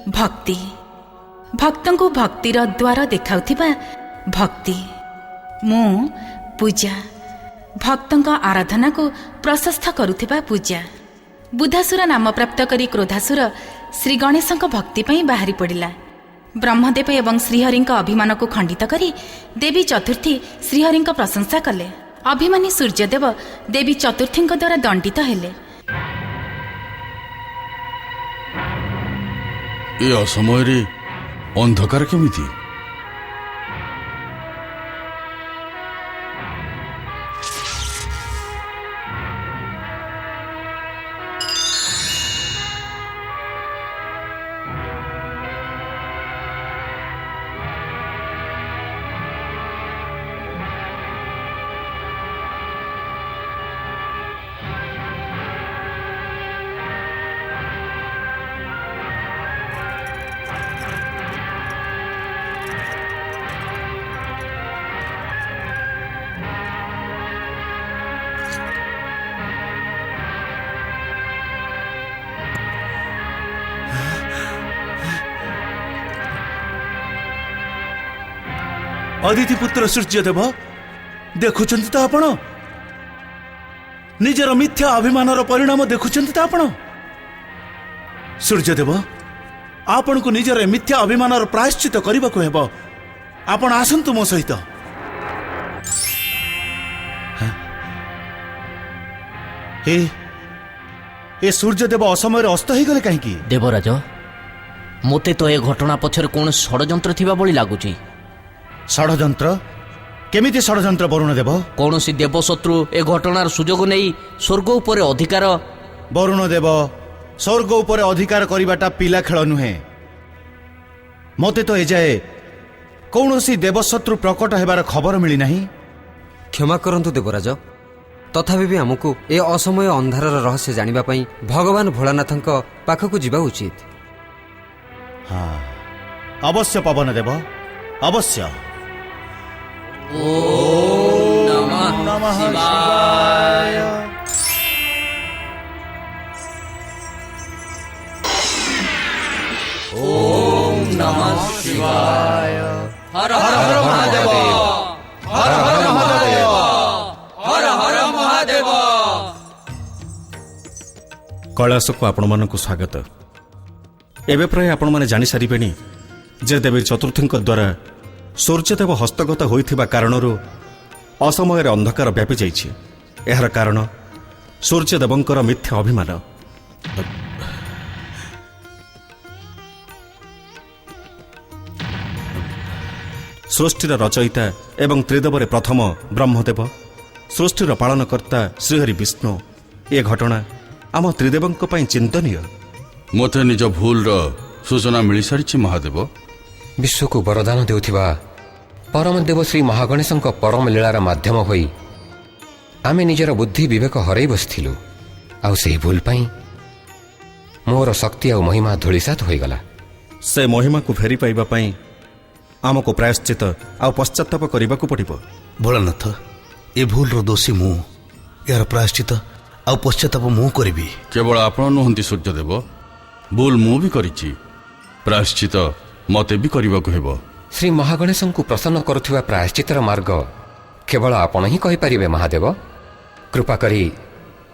भक्ति भक्तों को भक्तिर द्वार देखाउथिबा भक्ति मु पूजा भक्तों आराधना को प्रशस्त करुथिबा पूजा। बुधासुर नाम प्राप्त करी क्रोधासुर श्री गणेश भक्ति पई बाहरी पड़िला। ब्रह्मदेव एवं श्रीहरि अभिमान को खंडित करी देवी चतुर्थी श्रीहरि प्रशंसा कले। अभिमानी सूर्यदेव देवी चतुर्थी द्वारा दंडित हेले। ए असमय रे अंधकार केमिति? अदिति पुत्र सूर्यदेव देखुचंती तो आपण निजर मिथ्या अभिमानर परिणाम देखुचंती तो आपण सूर्यदेव आपण को निजर मिथ्या अभिमानर प्रायश्चित करने को हेबो। आपण आसंतु मो सहित। ए सूर्यदेव असमय अस्त हो गले कहीं? देवराज मोते तो ए घटना पछर कौन षडयंत्र थिबा बोली लागुची। षडयंत्र केमिति षडयंत्र वरुण देव? कौन सी देवशत्रु ए घटनार सुजोग नहीं स्वर्ग उपरे अधिकार। वरुण देव स्वर्ग उपरे अधिकार करिबाटा पिला खेल नुहे। मते तो एजाए कौन सी देवशत्रु प्रकट हेबार खबर मिली नहीं। क्षमा करंतु देवराज, तथापि भी आमको ए असमय अंधारर रहस्य जानिबा पई भगवान भोलानाथंक पाखकु जीवा उचित। हाँ अवश्य पवन देव अवश्य। ओम नमः शिवाय। ओम नमः शिवाय। हर हर महादेव, हर हर महादेव, हर हर महादेव। कैलाश को आपण मानक स्वागत। एवं प्राय आपण माने जानि सारिबेनी जे देवी चतुर्थी द्वारा सूर्यदेव हस्तगत होइथिबा कारणरू असमय अंधकार व्यापी जाइछि। एहार कारण सूर्यदेवंकर मिथ्या अभिमान। सृष्टिर रचयिता एवं त्रिदेवरे प्रथम ब्रह्मदेव, सृष्टिर पालनकर्ता श्रीहरि विष्णु। ए घटना आम त्रिदेवंक पई चिंतनीय। मते निज भूल सूचना मिल सारी महादेव। विश्व को वरदान देउथिबा परम देव श्री महागणेशंक परम लीलार माध्यम होई आमे निजर बुद्धि विवेक हरई बसिथिलु। आउ से भूल पाई मोर शक्ति आ महिमा धूलिसात होईगला। से महिमा को फेरी पाइबा पाई आमको प्रायश्चित आ पश्चाताप करबाकू पड़िबो। भोलानाथ ए भूल रो दोषी मु, यार प्रायश्चित आ पश्चाताप मु करिबी। केवल आपण नुहंती सूर्यदेव, भूल मु भी करिछि, प्रायश्चित मते भी करबाकू हेबो। श्री महागणेशंकु प्रसन्न करुथिबा प्रायश्चितर मार्ग केवल आपण ही कहि परिबे महादेव। कृपा करी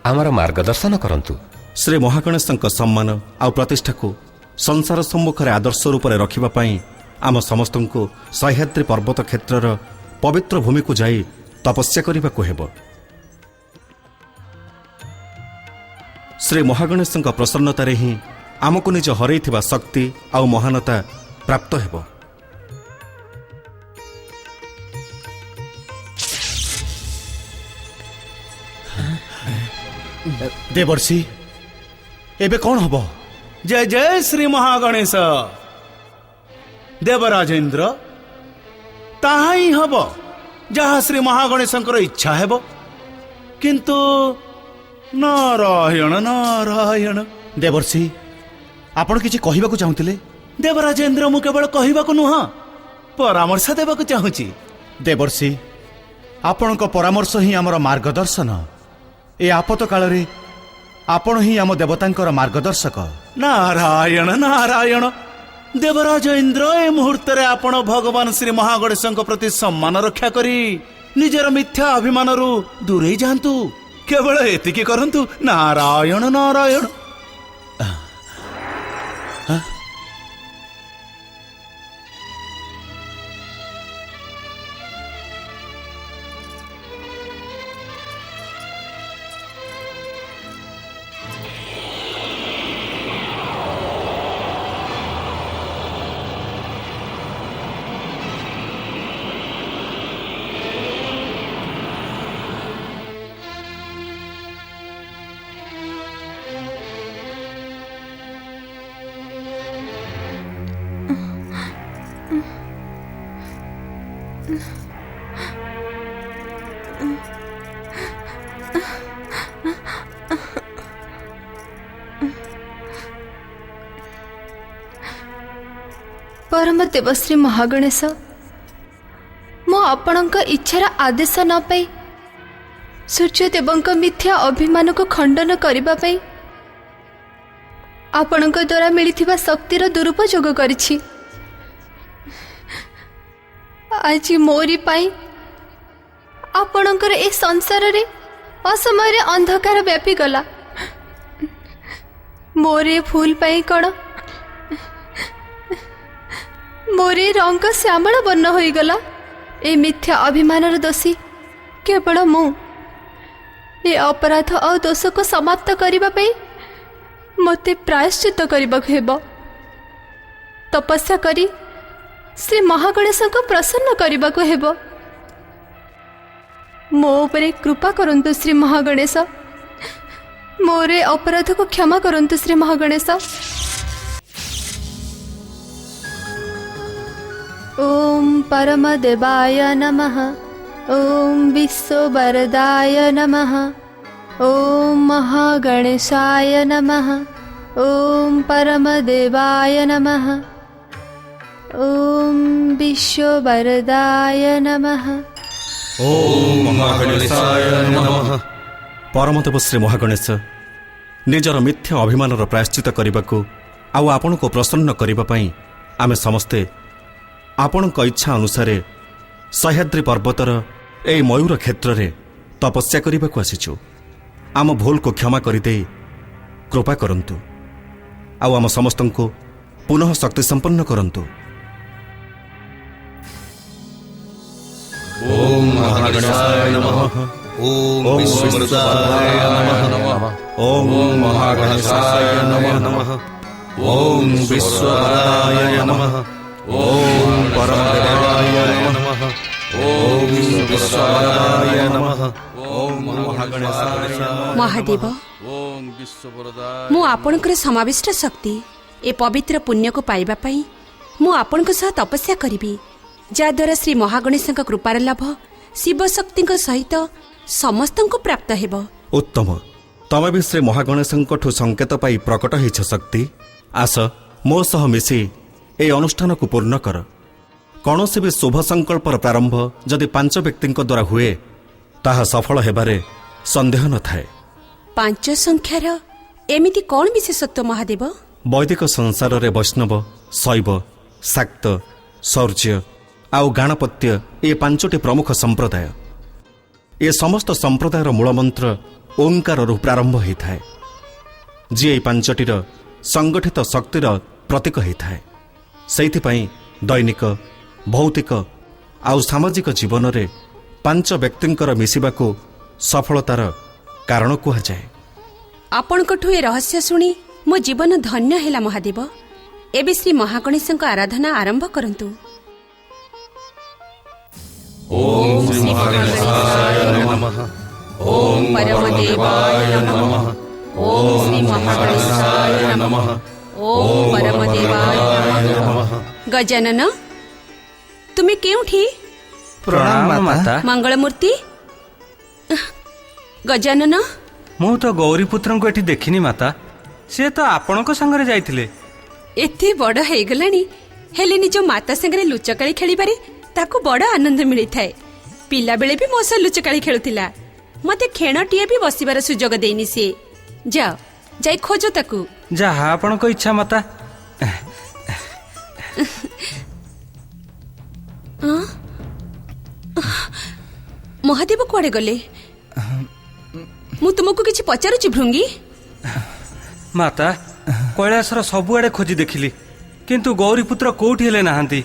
आमर मार्गदर्शन करंतु। श्री महागणेशंक सम्मान आ प्रतिष्ठा को संसार सम्मुख रे आदर्श रूप रे रखिबा पई आम समस्तंकु सह्याद्री पर्वत क्षेत्रर पवित्र भूमि को जाई तपस्या करबाकू हेबो। श्री महागणेशंक प्रसन्नता रे ही आमको निज हरैथिबा शक्ति आ महानता प्राप्त हेबो। देवर्षि एबे कौन हबो? जय जय श्री महागणेश। देवराजेन्द्र ताहा ही हबो जहा श्री महागणेशंकर इच्छा हेबो। किंतु नारायण नारायण। देवर्षि आपण किछि कहिबाकू चाहुतिले? देवराजेन्द्र मु केवल कहिबाकू नुह परामर्श देबाकू चाहुछि। देवर्षि आपणक परामर्श ही आमर मार्गदर्शन। ए आपत काल रे आपण ही आम देवतांकर मार्गदर्शक। नारायण नारायण ଦେବରାଜ ଇନ୍ଦ୍ର ଏ ମୁହୂର୍ତ୍ତରେ ଆପଣ ଭଗବାନ ଶ୍ରୀ ମହାଗଣେଶଙ୍କ ପ୍ରତି ସମ୍ମାନ ରକ୍ଷା କରି ନିଜର ମିଥ୍ୟା ଅଭିମାନରୁ ଦୂରେଇ ଯାଆନ୍ତୁ। କେବଳ ଏତିକି କରନ୍ତୁ। ନାରାୟଣ ନାରାୟଣ। परम देवश्री महागणेश, मो आपणक इच्छार आदेश न पाई सूर्यदेवଙ୍କ मिथ्या अभिमान को खंडन करने आपणक द्वारा मिलिथिबा शक्तिर दुरुपयोग करिछि। आज मोरी पाई आपणकर ए संसार रे असमय रे अंधकार व्यापी गला। मोरे फूल पाई कण मोरे रंग श्यामल वर्ण हो गला। ए मिथ्या अभिमानर दोषी केवल मु। ए अपराध और दोष को समाप्त करने पे मते प्रायश्चित करने हेब। तपस्या करी श्री महागणेश को प्रसन्न करने हेब। मो उपरे कृपा करंतु श्री महागणेश। मोरे अपराध को क्षमा करंतु श्री महागणेश। ओम परमदेवाय नमः। ओम विश्ववरदाय नमः। ओम महागणेशाय नमः। ओम परमदेवाय नमः। ओम विश्ववरदाय नमः। ओम महागणेशाय नमः। परमदेव श्री महागणेश निजर मिथ्या अभिमानर प्रायश्चित करने को आउ आपण को प्रसन्न करने आमे समस्ते आपणक इच्छा अनुसार सह्याद्री पर्वतर ए मयूर क्षेत्र में तपस्या करने को आसीचु। आम भूल को क्षमा करदे कृपा करंतु आउ आम समस्त को पुनः शक्ति संपन्न करंतु। ओम महागणेशाय नमः। ओम विश्ववरदाय नमः। ओम महागणेशाय नमः। ओम विश्ववरदाय नमः। ओम परमदेवाय नमः। ओम विश्ववरदाय नमः। ओम महागणेशाय नमः। महादेव, मु आपणकर समाविष्ट शक्ति ए पवित्र पुण्य को पाइबा पई मु आपणक सह तपस्या करिबी, जाद्वारा श्री महागणेशଙ୍କ कृपार लाभ शिव शक्ति सहित समस्त को प्राप्त हेब। उत्तम, तमे भी श्री महागणेशठू संकेत पाई प्रकट होइछ शक्ति। आस मो सह मिसी ए अनुष्ठान को पूर्ण कर। कौन भी शुभ संकल्पर प्रारंभ जदि 5 व्यक्ति द्वारा हुए ताहा सफल हेबारे संदेह न थाए। 5 संख्यार एमिति कौन विशेषत्व महादेव? वैदिक संसार रे वैष्णव, शैव, शाक्त, शौर्य आउ गाणपत्य ए 5टी प्रमुख संप्रदाय। ए समस्त संप्रदायर मूलमंत्र ओंकार प्रारंभ होता है, जी ए 5टीर संगठित शक्तिर प्रतीक होता है। सेइथिपाई दैनिक भौतिक आउ सामाजिक जीवन रे 5 व्यक्तिंकर मिसिबाको सफलतार कारण कुहा जाए। आपणकठू ए रहस्य सुनी मो जीवन धन्य हेला महादेव। एबे श्री महागणेशଙ୍କ आराधना आरंभ करंतु। ओम श्री महागणेशाय नमः। ओम परमदेवाय नमः। ओम श्री महागणेशाय नमः। ओम परमदेवाय नमः। गजानन, तुम्हें केउठी? प्रणाम माता। मंगलमूर्ति। गजानन, मु तो गौरीपुत्र को एठी देखिनी माता। से तो आपणक संगरे जाइथिले। एते बड़ हे गलानी हेले निज माता संगरे लुचकाली खेलिबारे ताको बड़ आनंद मिली थाए। पिला बेले भी मोसा लुचकाली खेलुतिला। मते खेणटिए भी बसिबार सुजोग देनी से। जाओ जाई खोजो ताकू। जहा आपणक इच्छा माता। ମହାଦେବ କୁଆଡ଼େ ଗଲେ? ମୁଁ ତୁମକୁ କିଛି ପଚାରୁଛି ଭୃଙ୍ଗି। ମାତା, କୈଳାସର ସବୁଆଡ଼େ ଖୋଜି ଦେଖିଲି, କିନ୍ତୁ ଗୌରୀପୁତ୍ର କୋଉଠି ହେଲେ ନାହାନ୍ତି।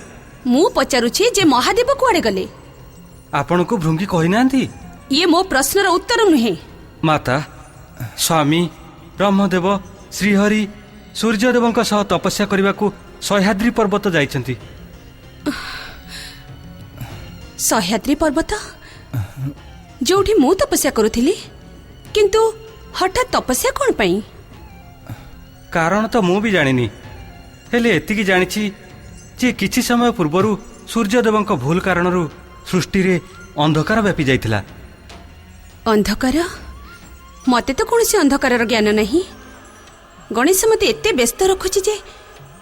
ମୁଁ ପଚାରୁଛି ଯେ ମହାଦେବ କୁଆଡ଼େ ଗଲେ? ଆପଣଙ୍କୁ ଭୃଙ୍ଗି କହିନାହାନ୍ତି? ଇଏ ମୋ ପ୍ରଶ୍ନର ଉତ୍ତର ନୁହେଁ। ମାତା, ସ୍ୱାମୀ ବ୍ରହ୍ମଦେବ ଶ୍ରୀହରି ସୂର୍ଯ୍ୟଦେବଙ୍କ ସହ ତପସ୍ୟା କରିବାକୁ ସହ୍ୟାଦ୍ରି ପର୍ବତ ଯାଇଛନ୍ତି। ସହ୍ୟାଦ୍ରି ପର୍ବତ, ଯୋଉଠି ମୁଁ ତପସ୍ୟା କରୁଥିଲି, କିନ୍ତୁ ହଠାତ୍ ତପସ୍ୟା କ'ଣ ପାଇଁ? କାରଣ ତ ମୁଁ ବି ଜାଣିନି, ହେଲେ ଏତିକି ଜାଣିଛି ଯେ କିଛି ସମୟ ପୂର୍ବରୁ ସୂର୍ଯ୍ୟଦେବଙ୍କ ଭୁଲ କାରଣରୁ ସୃଷ୍ଟିରେ ଅନ୍ଧକାର ବ୍ୟାପି ଯାଇଥିଲା। ଅନ୍ଧକାର? ମୋତେ ତ କୌଣସି ଅନ୍ଧକାରର ଜ୍ଞାନ ନାହିଁ। ଗଣେଶ ମୋତେ ଏତେ ବ୍ୟସ୍ତ ରଖୁଛି ଯେ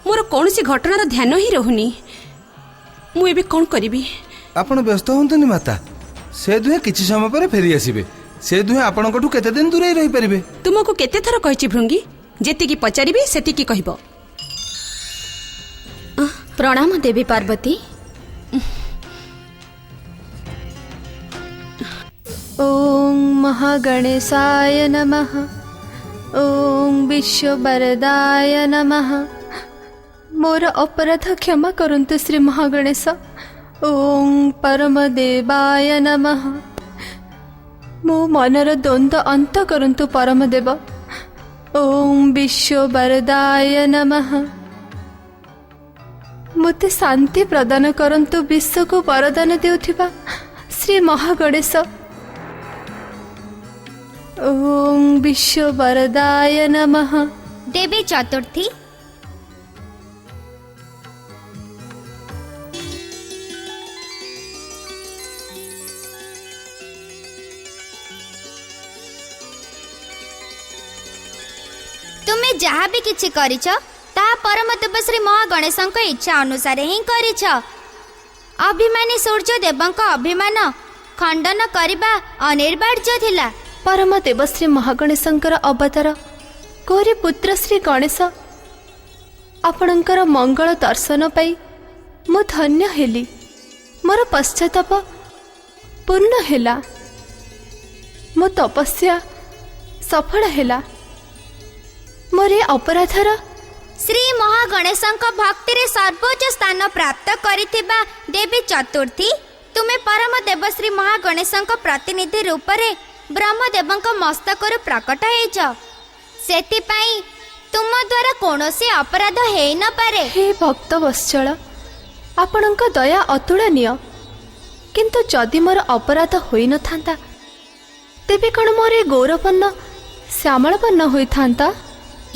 ମୋର କୌଣସି ଘଟଣାର ଧ୍ୟାନ ହିଁ ରହୁନି। ମୁଁ ଏବେ କ'ଣ କରିବି? ଆପଣ ବ୍ୟସ୍ତ ହୁଅନ୍ତୁନି ମାତା, ସେ ଦୁହେଁ କିଛି ସମୟ ପରେ ଫେରି ଆସିବେ। ସେ ଦୁହେଁ ଆପଣଙ୍କଠୁ କେତେ ଦିନ ଦୂରେଇ ରହିପାରିବେ। ତୁମକୁ କେତେ ଥର କହିଛି ଭୃଙ୍ଗି, ଯେତିକି ପଚାରିବି ସେତିକି କହିବ। ପ୍ରଣାମ ଦେବୀ ପାର୍ବତୀ। ଓಂ ମହାଗଣେଶାୟ ନମଃ। ଓಂ ବିଶ୍ୱବରଦାୟ ନମଃ। ମୋର ଅପରାଧ କ୍ଷମା କରନ୍ତୁ ଶ୍ରୀ ମହାଗଣେଶ। ଓಂ ପରମଦେବାୟ ନମଃ। ମୋ ମନର ଦ୍ୱନ୍ଦ୍ୱ ଅନ୍ତ କରନ୍ତୁ ପରମଦେବ। ଓಂ ବିଶ୍ୱବରଦାୟ ନମଃ। ମୋତେ ଶାନ୍ତି ପ୍ରଦାନ କରନ୍ତୁ ବିଶ୍ୱକୁ ବରଦାନ ଦେଉଥିବା ଶ୍ରୀ ମହାଗଣେଶ। ଓಂ ବିଶ୍ୱବରଦାୟ ନମଃ। ଦେବୀ ଚତୁର୍ଥୀ। ତୁମେ ଯାହା ବି କିଛି କରିଛ ତାହା ପରମଦେବ ଶ୍ରୀ ମହାଗଣେଶଙ୍କ ଇଚ୍ଛା ଅନୁସାରେ ହିଁ କରିଛ। ଅଭିମାନୀ ସୂର୍ଯ୍ୟଦେବଙ୍କ ଅଭିମାନ ଖଣ୍ଡନ କରିବା ଅନିବାର୍ଯ୍ୟ ଥିଲା। ପରମଦେବ ଶ୍ରୀ ମହାଗଣେଶଙ୍କର ଅବତାର ଗୌରୀ ପୁତ୍ର ଶ୍ରୀ ଗଣେଶ, ଆପଣଙ୍କର ମଙ୍ଗଳ ଦର୍ଶନ ପାଇ ମୁଁ ଧନ୍ୟ ହେଲି। ମୋର ପଶ୍ଚାତାପ ପୂର୍ଣ୍ଣ ହେଲା। ମୋ ତପସ୍ୟା ସଫଳ ହେଲା। ମୋର ଏ ଅପରାଧର ଶ୍ରୀ ମହାଗଣେଶଙ୍କ ଭକ୍ତିରେ ସର୍ବୋଚ୍ଚ ସ୍ଥାନ ପ୍ରାପ୍ତ କରିଥିବା ଦେବୀ ଚତୁର୍ଥୀ, ତୁମେ ପରମଦେବ ଶ୍ରୀ ମହାଗଣେଶଙ୍କ ପ୍ରତିନିଧି ରୂପରେ ବ୍ରହ୍ମଦେବଙ୍କ ମସ୍ତକରୁ ପ୍ରକଟ ହେଇଛ। ସେଥିପାଇଁ ତୁମ ଦ୍ୱାରା କୌଣସି ଅପରାଧ ହେଇନପାରେ। ହେ ଭକ୍ତ ବତ୍ସଳ, ଆପଣଙ୍କ ଦୟା ଅତୁଳନୀୟ। କିନ୍ତୁ ଯଦି ମୋର ଅପରାଧ ହୋଇନଥାନ୍ତା, ତେବେ କ'ଣ ମୋର ଏ ଗୌରବର୍ଣ୍ଣ ଶ୍ୟାମଳବର୍ଣ୍ଣ ହୋଇଥାନ୍ତା?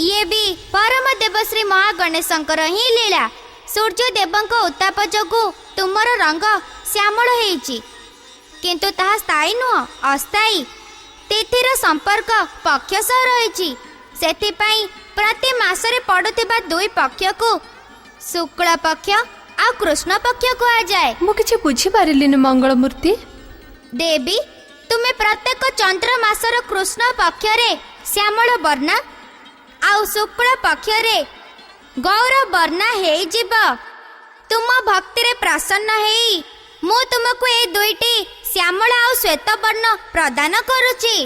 ଇଏ ବି ପରମଦେବ ଶ୍ରୀ ମହାଗଣେଶଙ୍କର ହିଁ ଲୀଳା। ସୂର୍ଯ୍ୟଦେବଙ୍କ ଉତ୍ତାପ ଯୋଗୁଁ ତୁମର ରଙ୍ଗ ଶ୍ୟାମଳ ହେଇଛି, କିନ୍ତୁ ତାହା ସ୍ଥାୟୀ ନୁହଁ, ଅସ୍ଥାୟୀ। ତିଥିର ସମ୍ପର୍କ ପକ୍ଷ ସହ ରହିଛି। ସେଥିପାଇଁ ପ୍ରତି ମାସରେ ପଡ଼ୁଥିବା ଦୁଇ ପକ୍ଷକୁ ଶୁକ୍ଳ ପକ୍ଷ ଆଉ କୃଷ୍ଣ ପକ୍ଷ କୁହାଯାଏ। ମୁଁ କିଛି ବୁଝିପାରିଲିନି ମଙ୍ଗଳମୂର୍ତ୍ତି। ଦେବୀ, ତୁମେ ପ୍ରତ୍ୟେକ ଚନ୍ଦ୍ର ମାସର କୃଷ୍ଣ ପକ୍ଷରେ ଶ୍ୟାମଳ ବର୍ଣ୍ଣା ଆଉ ଶୁକ୍ଳ ପକ୍ଷରେ ଗୌର ବର୍ଣ୍ଣା ହେଇଯିବ। ତୁମ ଭକ୍ତିରେ ପ୍ରସନ୍ନ ହେଇ ମୁଁ ତୁମକୁ ଏ ଦୁଇଟି ଶ୍ୟାମଳ ଆଉ ଶ୍ୱେତ ବର୍ଣ୍ଣ ପ୍ରଦାନ କରୁଛି।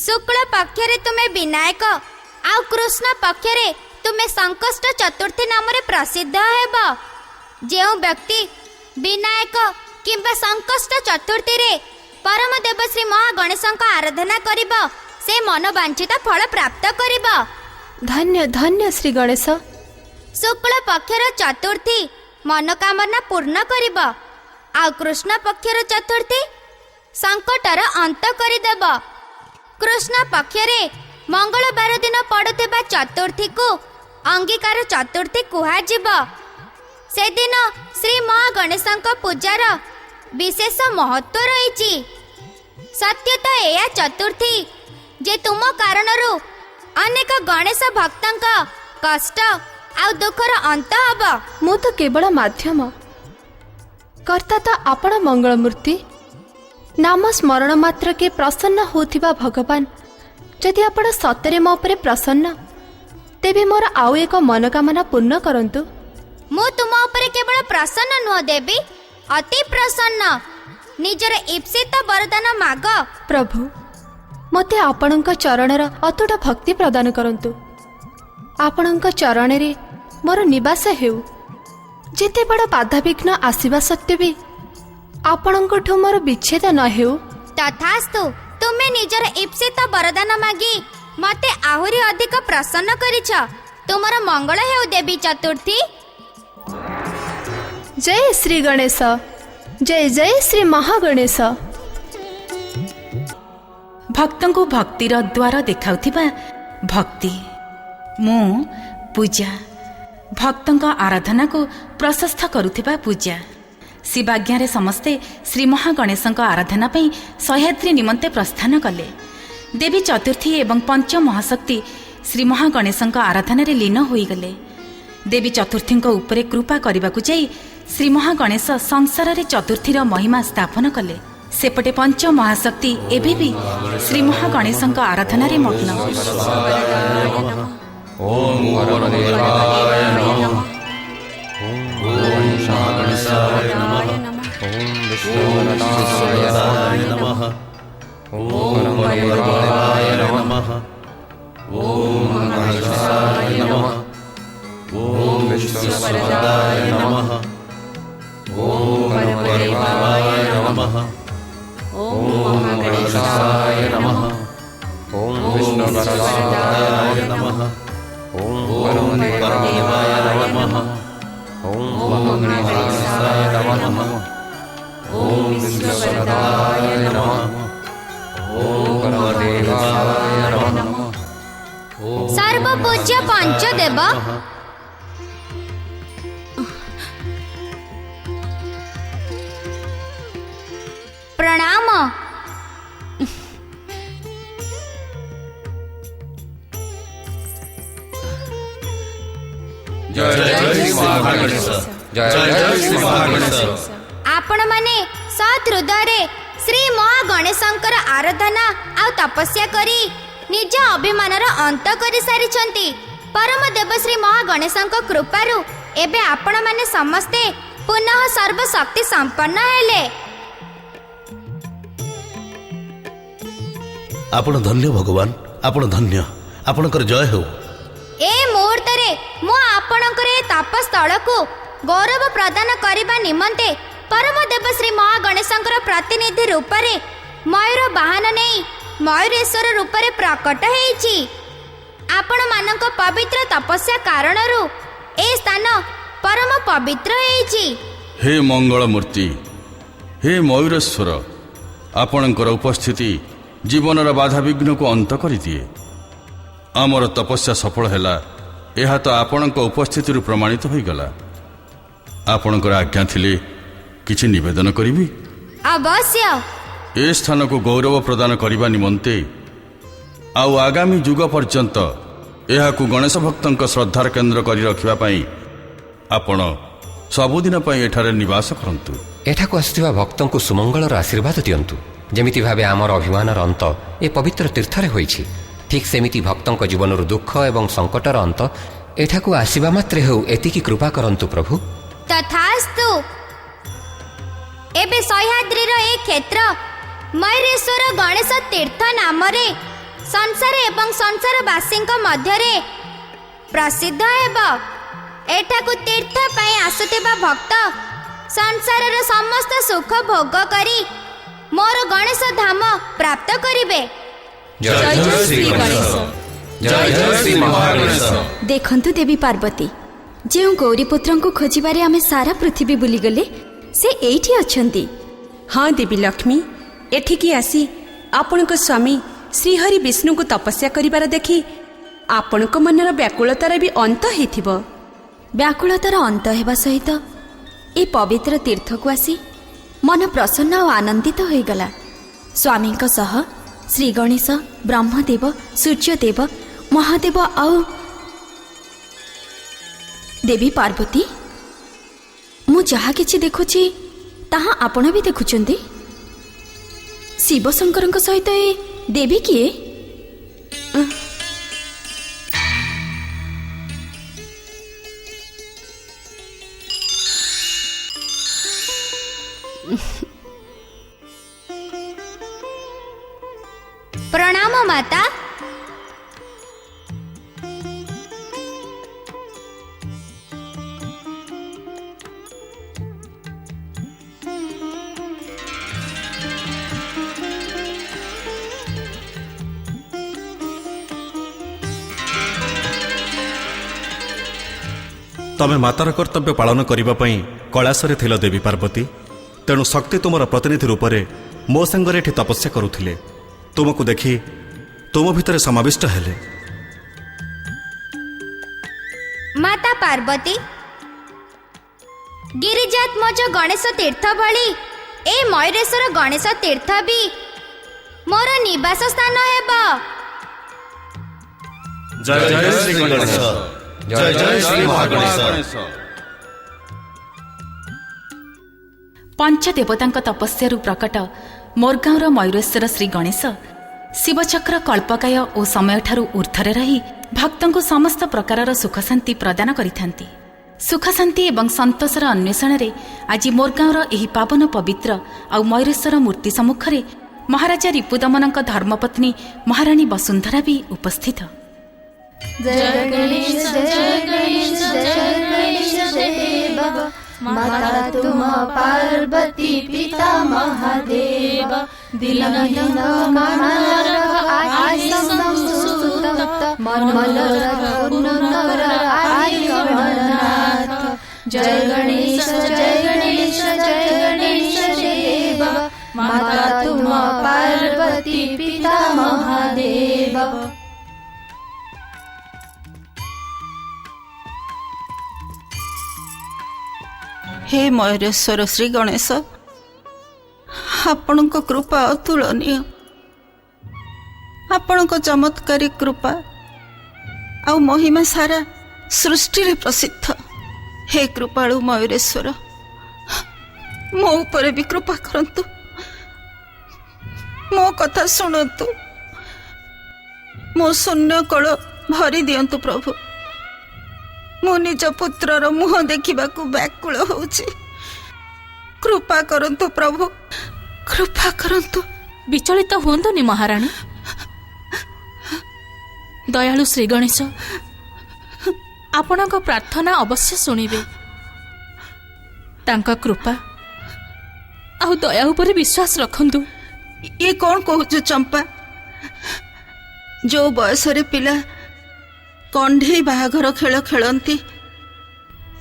ଶୁକ୍ଳ ପକ୍ଷରେ ତୁମେ ବିନାୟକ ଆଉ କୃଷ୍ଣ ପକ୍ଷରେ ତୁମେ ସଂକଷ୍ଟ ଚତୁର୍ଥୀ ନାମରେ ପ୍ରସିଦ୍ଧ ହେବ। ଯେଉଁ ବ୍ୟକ୍ତି ବିନାୟକ କିମ୍ବା ସଂକଷ୍ଟ ଚତୁର୍ଥୀରେ ପରମଦେବ ଶ୍ରୀ ମହାଗଣେଶଙ୍କ ଆରାଧନା କରିବ, ସେ ମନବାଞ୍ଛିତ ଫଳ ପ୍ରାପ୍ତ କରିବ। ଧନ୍ୟ ଧନ୍ୟ ଶ୍ରୀ ଗଣେଶ। ଶୁକ୍ଳ ପକ୍ଷର ଚତୁର୍ଥୀ ମନୋକାମନା ପୂର୍ଣ୍ଣ କରିବ, ଆଉ କୃଷ୍ଣ ପକ୍ଷର ଚତୁର୍ଥୀ ସଂକଟର ଅନ୍ତ କରିଦେବ। କୃଷ୍ଣ ପକ୍ଷରେ ମଙ୍ଗଳବାର ଦିନ ପଡ଼ୁଥିବା ଚତୁର୍ଥୀକୁ ଅଙ୍ଗୀକାର ଚତୁର୍ଥୀ କୁହାଯିବ। ସେଦିନ ଶ୍ରୀ ମହାଗଣେଶଙ୍କ ପୂଜାର ବିଶେଷ ମହତ୍ଵ ରହିଛି। ସତ୍ୟ ତ ଏହା ଚତୁର୍ଥୀ ଯେ ତୁମ କାରଣରୁ ଅନେକ ଗଣେଶ ଭକ୍ତଙ୍କ କଷ୍ଟ ଆଉ ଦୁଃଖର ଅନ୍ତ ହେବ। ମୁଁ ତ କେବଳ ମାଧ୍ୟମ। कर्ता तो आपण मंगलमूर्ति नाम स्मरण मात्र के प्रसन्न होथिबा भगवान जदि आपण सतरे मो उपरे प्रसन्न तेबे मोर आउ एक मनोकामना पूर्ण करंतु। मु तुम उपरे केवल प्रसन्न नुह देवी अति प्रसन्न निजर इप्सित वरदान माग। प्रभु मते आपणक चरणर अतुट भक्ति प्रदान करंतु। आपणक चरण रे मोर निवास हेउ जेते बड़ बाधाविघ्न आसीबा सत्वे भी आपणठू मोर विच्छेद न हेउ। तथास्तु तुमे निजर इप्सित वरदान मागी मते आहुरी अधिक प्रसन्न करिछ। तुमर मंगल हेउ देवी चतुर्थी। जय श्री गणेश, जय जय श्री महागणेश। भक्तों को भक्तिर द्वार देखाउथिबा भक्ति मु पूजा भक्तों आराधना को प्रशस्त करुथिबा पूजा। शिवाज्ञा समस्ते श्री महागणेशों आराधना पई सह्याद्री निमंते प्रस्थान कले। देवी चतुर्थी एवं पंच महाशक्ति श्री महागणेशों आराधना रे लीन होईगले। देवी चतुर्थी उपरे कृपा करबाकु जाई श्री महागणेश संसार रे चतुर्थीर महिमा स्थापन कले। सेपटे पंच महाशक्ति एबे भी श्री महागणेशों आराधना रे मग्न। ओम गणदेवाय नमः। ओम गणेशाय नमः। ओम विष्णुवरदाय नमः। ओम गणदेवाय नमः। ओम गणेशाय नमः। ओम विष्णुवरदाय नमः। ओम गणदेवाय नमः। ओम गणेशाय नमः। ओम विष्णुवरदाय नमः। ओम गणदेवाय नमः। ओम गणेशाय नमः। ओम विष्णुवरदाय नमः। ओम गणदेवाय नमः। सर्वपूज्य पंचदेव प्रणाम। जय जय श्री महागणेश। जय जय श्री महागणेश। आपण माने सत हृदय श्री महागणेशंकर आराधना आ तपस्या करी निज अभिमानर अंत करि सारिछंती। परम देव श्री महागणेशंक कृपारु एबे आपण माने समस्ते पुनः सर्वशक्ति संपन्न हेले। आपण धन्य भगवान, आपण धन्य, आपणकर जय हो। ए मुहूर्त रे मु आपणकर ए तपस्थल को गौरव प्रदान करबा निमंते परम देव श्री महागणेशंकर प्रतिनिधि रूप रे मयूर वाहन नहीं मयूरेश्वर रूप रे प्रकट हेछि। आपण मानक पवित्र तपस्या कारणरू ए स्थान परम पवित्र हेछि। हे मंगल मूर्ति, हे मयूरेश्वर, आपणकर उपस्थिति जीवनर बाधा विघ्न को अंत कर दिए। आमर तपस्या सफल हैला यह तो आपणक उपस्थिति प्रमाणित हो गला। आपणकर आज्ञा थिले किछि निवेदन करिबी। अवश्य। ए स्थान को गौरव प्रदान करने निमंते आउ आगामी जुग पर्यंत यह गणेश भक्तों श्रद्धार केन्द्र करी रखिबा पई आपण सबुदिन पई एठारे निवास करंतु। एठाकु आसुथिबा भक्तों को सुमंगलर आशीर्वाद दियंतु। जेमिति भावे आमर अभिमानर अंत ए पवित्र तीर्थरे होइछि, ठीक सेमिति भक्तों जीवन दुख एवं संकटर अंत एठाकु आसीबा मात्रे हो एतिकी कृपा करंतु प्रभु। तथास्तु। एबे सह्याद्रीर ए क्षेत्र मयूरेश्वर गणेश तीर्थ नाम रे संसार एवं संसारवासी मध्य प्रसिद्ध हेब। एठाकु तीर्थ पई आसुथिबा भक्त संसारर समस्त सुख भोग करी मोर गणेश धाम प्राप्त करिवे। जय जय श्री गणेश। जय जय श्री महागणेश। देखंतु देवी पार्वती, जे गौरीपुत्र को खोजिबारे आमे सारा पृथ्वी बुली गले से एठी अछंती। हाँ देवी लक्ष्मी, एठिकी आसी आपणक स्वामी श्रीहरि विष्णु को तपस्या करिबार देखि आपणक मनर व्याकुलतार भी अंत हेथिबो। व्याकुलतार अंत हेबा सहित ए पवित्र तीर्थ को आसी मन प्रसन्न और आनंदित हो गला। स्वामी सह श्री गणेश, ब्रह्मदेव, सूर्यदेव, महादेव आउ देवी पार्वती, मु जहा किछि देखुछि ତାହା ଆପଣ ବି ଦେଖୁଛନ୍ତି। ଶିବଶଙ୍କରଙ୍କ ସହିତ ଏ ଦେବୀ କିଏ? प्रणाम माता। ତମେ ମାତାର କର୍ତ୍ତବ୍ୟ ପାଳନ କରିବା ପାଇଁ କୈଳାସରେ ଥିଲ ଦେବୀ ପାର୍ବତୀ। ତେଣୁ ଶକ୍ତି ତୁମର ପ୍ରତିନିଧି ରୂପରେ ମୋ ସାଙ୍ଗରେ ଏଠି ତପସ୍ୟା କରୁଥିଲେ। ତୁମକୁ ଦେଖି ତୁମ ଭିତରେ ସମାବିଷ୍ଟ ହେଲେ। माता पार्वती, गिरिजात्मज गणेश तीर्थ भली ए मयूरेश्वर गणेश तीर्थ भी मोर निवास स्थान हेबो। जय जय श्री गणेश, जय जय श्री महागणेश। पंचदेवतांक तपस्यारु प्रकट मोरगांवर मयूरेश्वर श्री गणेश शिवचक्र कल्पकाय और समयठारु ऊर्ध्वरे रही भक्तंकु समस्त प्रकारर सुखशांति प्रदान करिथांती। सुखशांति एवं संतोषर अन्वेषण रे आज मोरगांवर एही पावन पवित्र आउ मयूरेश्वर मूर्ति सम्मुखरे महाराजा रिपुदमनक धर्मपत्नी महारानी वसुंधरा भी उपस्थित। जय गणेश जय गणेश जय गणेश देव, माता तुम पार्वती पिता महादेव, दिलहीन कमल आदि संसुत मनोरथ पूर्ण आदि गणनाथ। जय गणेश जय गणेश जय गणेश देव, माता तुम पार्वती पिता महादेव। हे मयूरेश्वर श्री गणेश, आपणक कृपा अतुलनीय। आपणक चमत्कारी कृपा आ महिमा सारा सृष्टि रे प्रसिद्ध। हे कृपालु मयूरेश्वर, मो ऊपर भी कृपा करंतु, मो कथा शुणतु, मो शून्य कल भरी दियंतु प्रभु। मो निज पुत्रर मुह देखा व्याकुल होउछि। कृपा करंतु प्रभु, कृपा करंतु। विचलित हुअन्तुनि महाराणी। दयालु श्री गणेश आपणक प्रार्थना अवश्य शुणिबे। तांका कृपा आ दया उपरे विश्वास रखंतु। ये कौन कहूच चंपा? जो बयस रे पिला कंढे बाहाघर खेल खेलती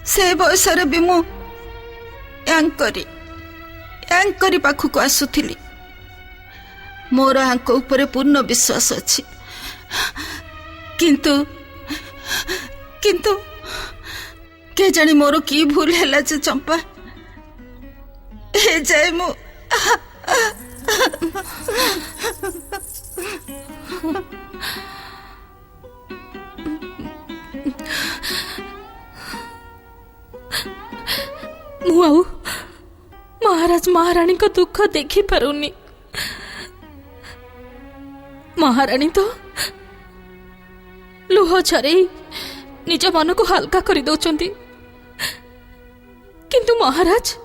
से बयस भी मु यांकरी पाखक आसुली। मोर आंक उपरे पूर्ण विश्वास अच्छी, किंतु किंतु के जानी मोर की भूल है जे चंपा ए जाए मु आउ महाराज महाराणी को दुख देखी पारुनी। महाराणी तो लुह झरे निज मन को हल्का कर दौरान, किंतु महाराज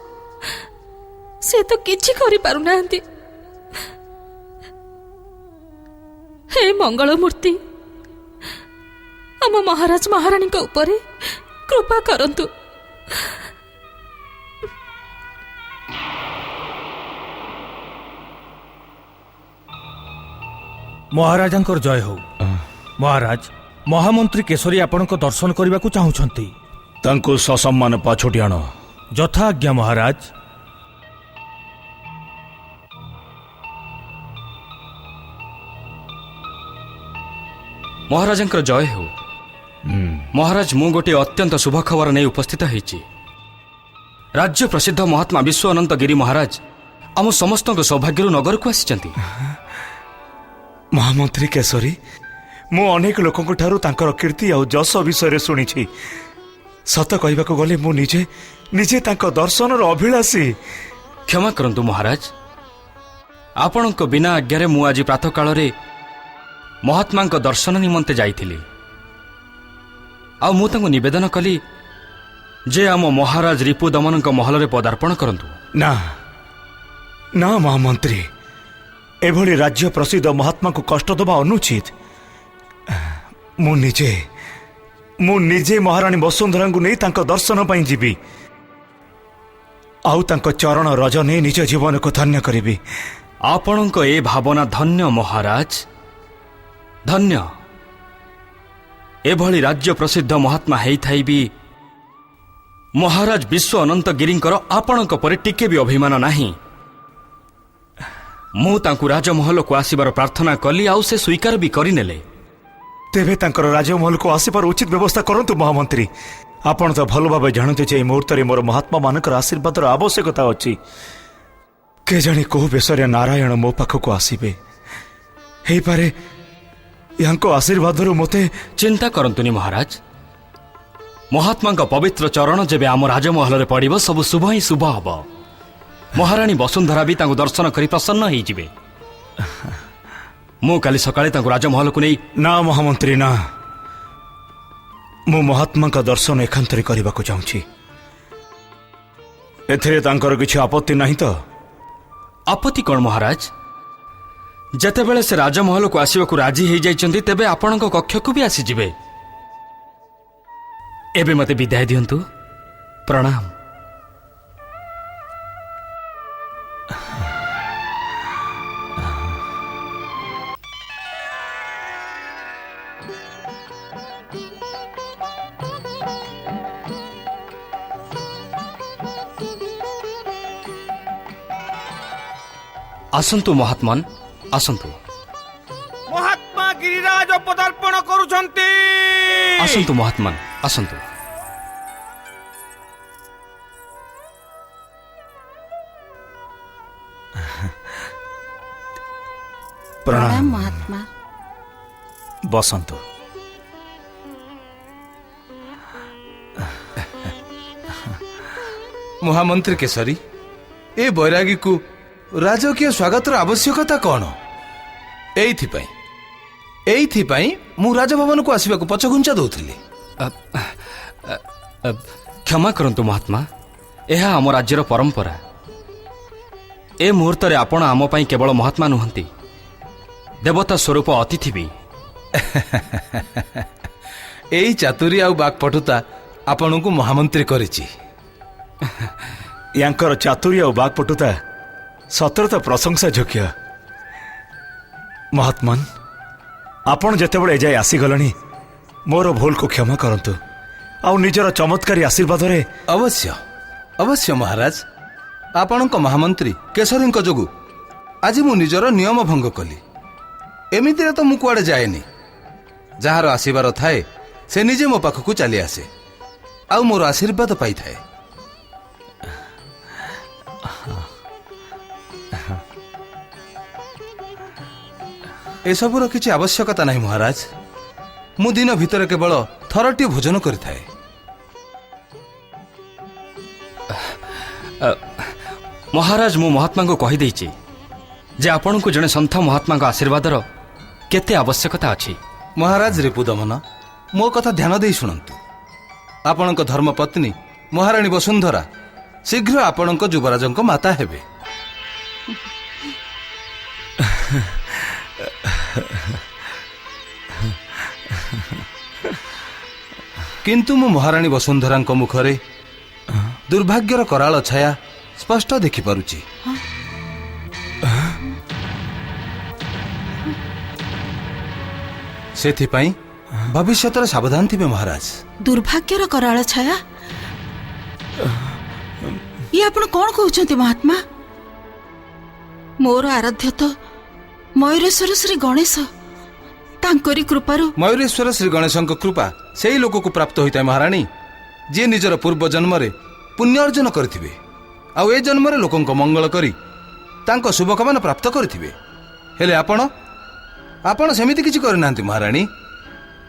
से तो किछि करि पारुनांती। हे मंगल मूर्ति, आम महाराज महाराणी को ऊपरे कृपा करंतु। महाराजांकर जय हो। महाराज महामंत्री केशरी आपण को दर्शन करने को चाहूछंती। तांको ससम्मान पाछोटी आण। यथा आज्ञा महाराज। महाराजांकर जय हो। महाराज मु गोटे अत्यंत शुभ खबर नहीं उपस्थित होइछि। राज्य प्रसिद्ध महात्मा विश्व अनंत गिरी महाराज आम समस्त सौभाग्य नगर को आसिचंती। महामंत्री केशरी, मु अनेक लोकंक ठारू तांकर कीर्ति आ जस विषय शुणी। सत कहबाक गले मु निजे निजे तांको दर्शनर अभिलाषी। क्षमा करंतु महाराज, आपणक बिना आज्ञारे मु आज प्रातः काଳରେ महात्मा दर्शन निमंते जाइथिली। आ मु तांको निवेदन कली जे आम महाराज रिपु दमन महल रे पदार्पण करंतु। ना ना महामंत्री, एभली राज्य प्रसिद्ध महात्मा को कष्ट दबा अनुचित। मु निजे महाराणी वसुंधरा को नहीं तांको दर्शन पाई जीवी, आउ तांको चरण रज नहीं निज जीवन को धन्य करिबी। आपणक ए भावना धन्य महाराज, धन्य। एभली राज्य प्रसिद्ध महात्मा हेई थाई भी महाराज विश्व अनंत गिरींकर आपणक परे टिके भी अभिमान नाही। मु तांकु राजमहल को आसीबार प्रार्थना कली, आउ से स्वीकार भी करिनेले। तेबे तांकर राजमहल को आसीबार उचित व्यवस्था करंतु महामंत्री। आपण तो भल भाव जानते जे मुहूर्त मोर महात्मा मानकर आशीर्वाद आवश्यकता अच्छी। के जाने को बेसरे नारायण मो पाखक आसबे, हे पारे यांको आशीर्वाद मते। चिंता करंतुनी महाराज, महात्मा का पवित्र चरण जेबे आम राजमहल रे पड़िबो सब शुभ ही शुभ हबो। महाराणी वसुंधरा भी तांको दर्शन करी प्रसन्न होई जिवे। मु काली सकाळे तांको राजमहल को नहीं। ना महामंत्री ना, मु महात्मा का दर्शन एकांतरे करने को चाहूँगी। एथिरे तांकर किछि आपत्ति नहीं तो? आपत्ति कौन महाराज? जेतेबेले से राजमहल को आसीबा को राजी हो जाइछन्ती, तेबे आपणक कक्ष को भी आसी जिवे। एबे मते विदाय दियंतु। प्रणाम। आसंतु महात्मान, आसंतु। महात्मा गिरिराज पदार्पण करुछन्ति। आसंतु महात्मान, आसंतु। प्रणाम महात्मा। बसंतु। महामंत्री केसरी, ए बैरागी को राजकीय स्वागत आवश्यकता कौन? एइथिपाई मु राजभवन को आसवा को पछघुंचा दउथिली। क्षमा करंतु महात्मा, यह आम राज्यर परंपरा। ए मुहूर्त रे आपण आम पई केवल महात्मा नुहंती, देवता स्वरूप अतिथि भी। एई चातुरी आउ बाकपटुता आपण को महामंत्री करिछि। यांकर चातुरी आउ बाकपटुता सतरता प्रशंसा योग्य। महात्मान, आपण जेतेबेले जाय आसीगलणी, मोर भूल को क्षमा करंतु, आउ निजर चमत्कारी आशीर्वाद रे। अवश्य अवश्य महाराज, आपणक महामंत्री केशरी जोगु आज मु निजर नियम भंग कली। एमितिरे तो मु कुआडे जाएनी। जार आसीबार थाए से निजे मो पाखकु चली आसे, आउ मोर आशीर्वाद पाई थाए। एसबुर किसी आवश्यकता नहीं महाराज। मु दिन भितर केवल थरटी भोजन करिथाए। महाराज, मु महात्मा को कहि देछि जे आपण को जने संत महात्मा का आशीर्वादर केते आवश्यकता अछि। महाराज रिपुदमन, मो कथा ध्यान दे शुणंतु। आपणक धर्मपत्नी महाराणी वसुंधरा शीघ्र आपणक युवराजक माता हेबे। किंतु मु महाराणी वसुंधरा मुखरे दुर्भाग्यर कराल छाया स्पष्ट देखि पारुची। सेथिपाई भविष्यतर सावधान थिबे महाराज। दुर्भाग्यर कराल छाया? ये आपण कौन कहउछंती महात्मा? मोर आराध्य तो मयूरेश्वर श्री गणेश, तांकरी कृपारु। मयूरेश्वर श्री गणेशଙ୍କ कृपा सेई लोक को प्राप्त होइताय महाराणी, जे निजर पूर्व जन्म रे पुण्य अर्जन करथिबे, आ ए जन्म रे लोकंक मंगल करी तांको शुभकामना प्राप्त करथिबे। हेले आपण सेमिति किछि करनांती महाराणी।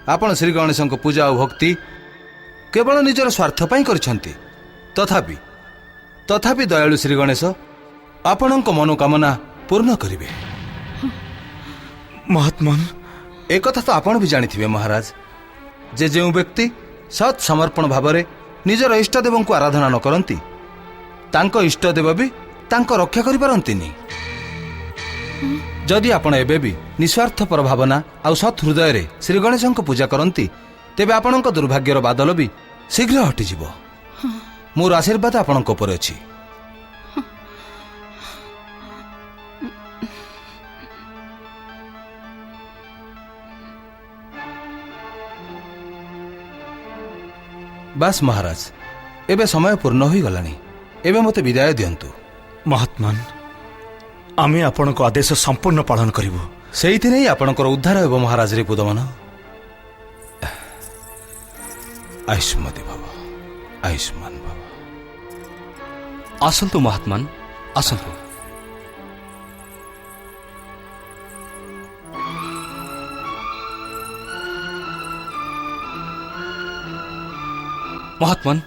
आपण श्री गणेशଙ୍କ पूजा और भक्ति केवल निजर स्वार्थ पई करछंती। तथापि दयालु श्री गणेश ଆପଣଙ୍କ ମନୋକାମନା ପୂର୍ଣ୍ଣ କରିବେ। ମହାତ୍ମା ଏକଥା ତ ଆପଣ ବି ଜାଣିଥିବେ ମହାରାଜ, ଯେ ଯେଉଁ ବ୍ୟକ୍ତି ସତ୍ ସମର୍ପଣ ଭାବରେ ନିଜର ଇଷ୍ଟଦେବଙ୍କୁ ଆରାଧନା ନ କରନ୍ତି ତାଙ୍କ ଇଷ୍ଟଦେବ ବି ତାଙ୍କ ରକ୍ଷା କରିପାରନ୍ତିନି। ଯଦି ଆପଣ ଏବେ ବି ନିଃସ୍ୱାର୍ଥପର ଭାବନା ଆଉ ସତ୍ ହୃଦୟରେ ଶ୍ରୀ ଗଣେଶଙ୍କ ପୂଜା କରନ୍ତି ତେବେ ଆପଣଙ୍କ ଦୁର୍ଭାଗ୍ୟର ବାଦଲ ବି ଶୀଘ୍ର ହଟିଯିବ। ମୋର ଆଶୀର୍ବାଦ ଆପଣଙ୍କ ଉପରେ ଅଛି। ବାସ୍ ମହାରାଜ, ଏବେ ସମୟ ପୂର୍ଣ୍ଣ ହୋଇଗଲାଣି। ଏବେ ମୋତେ ବିଦାୟ ଦିଅନ୍ତୁ। ମହାତ୍ମା ଆମେ ଆପଣଙ୍କ ଆଦେଶ ସମ୍ପୂର୍ଣ୍ଣ ପାଳନ କରିବୁ। ସେଇଥିରେ ହିଁ ଆପଣଙ୍କର ଉଦ୍ଧାର ହେବ ମହାରାଜ ରିପୁଦମନ। ଆୟୁଷ୍ମତି ଭବ, ଆୟୁଷ୍ମାନ ଭବ। ଆସନ୍ତୁ ମହାତ୍ମାନ, ଆସନ୍ତୁ। ମହାତ୍ମାନ,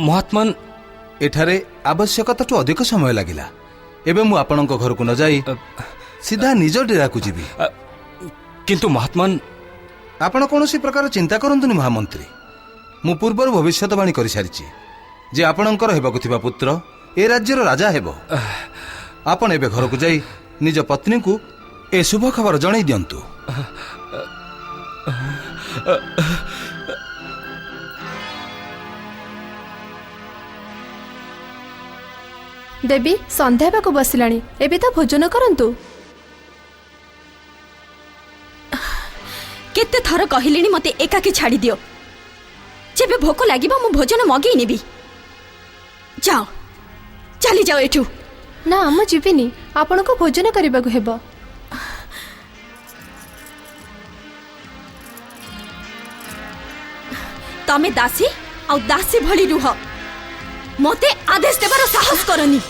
ମହାତ୍ମାନ, ଏଠାରେ ଆବଶ୍ୟକତାଠୁ ଅଧିକ ସମୟ ଲାଗିଲା। ଏବେ ମୁଁ ଆପଣଙ୍କ ଘରକୁ ନ ଯାଇ ସିଧା ନିଜ ଡେରାକୁ ଯିବି। କିନ୍ତୁ ମହାତ୍ମାନ, ଆପଣ କୌଣସି ପ୍ରକାର ଚିନ୍ତା କରନ୍ତୁନି ମହାମନ୍ତ୍ରୀ। ମୁଁ ପୂର୍ବରୁ ଭବିଷ୍ୟତବାଣୀ କରିସାରିଛି ଯେ ଆପଣଙ୍କର ହେବାକୁ ଥିବା ପୁତ୍ର ଏ ରାଜ୍ୟର ରାଜା ହେବ। ଆପଣ ଏବେ ଘରକୁ ଯାଇ ନିଜ ପତ୍ନୀଙ୍କୁ ଏ ଶୁଭ ଖବର ଜଣାଇ ଦିଅନ୍ତୁ। ଦେବୀ, ସନ୍ଧ୍ୟା ହେବାକୁ ବସିଲାଣି, ଏବେ ତ ଭୋଜନ କରନ୍ତୁ। କେତେ ଥର କହିଲିଣି ମତେ ଏକାକି ଛାଡ଼ି ଦିଅ। ଯେବେ ଭୋକ ଲାଗିବ ମୁଁ ଭୋଜନ ମଗେଇ ନେବି। ଯାଅ, ଚାଲି ଯାଅ ଏଠୁ। ନା, ମୁଁ ଯିବିନି, ଆପଣଙ୍କୁ ଭୋଜନ କରିବାକୁ ହେବ। ତମେ ଦାସୀ ଆଉ ଦାସୀ ଭଳି ରୁହ। ମତେ ଆଦେଶ ଦେବାର ସାହସ କରନି।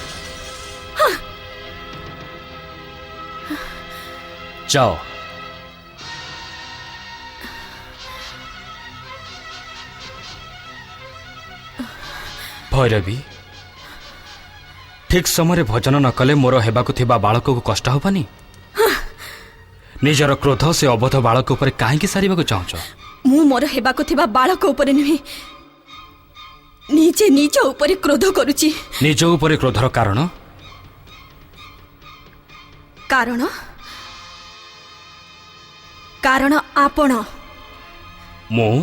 ଯାଅ। ଭୈରବୀ, ଠିକ୍ ସମୟରେ ଭୋଜନ ନ କଲେ ମୋର ହେବାକୁ ଥିବା ବାଳକକୁ କଷ୍ଟ ହେବନି? ନିଜର କ୍ରୋଧ ସେ ଅବୋଧ ବାଳକ ଉପରେ କାହିଁକି ସାରିବାକୁ ଚାହୁଁଛ? ମୁଁ ମୋର ହେବାକୁ ଥିବା ବାଳକ ଉପରେ ନୁହେଁ, ନିଜେ ନିଜ ଉପରେ କ୍ରୋଧ କରୁଛି। ନିଜ ଉପରେ କ୍ରୋଧର କାରଣ? କାରଣ ଆପଣ। ମୁଁ?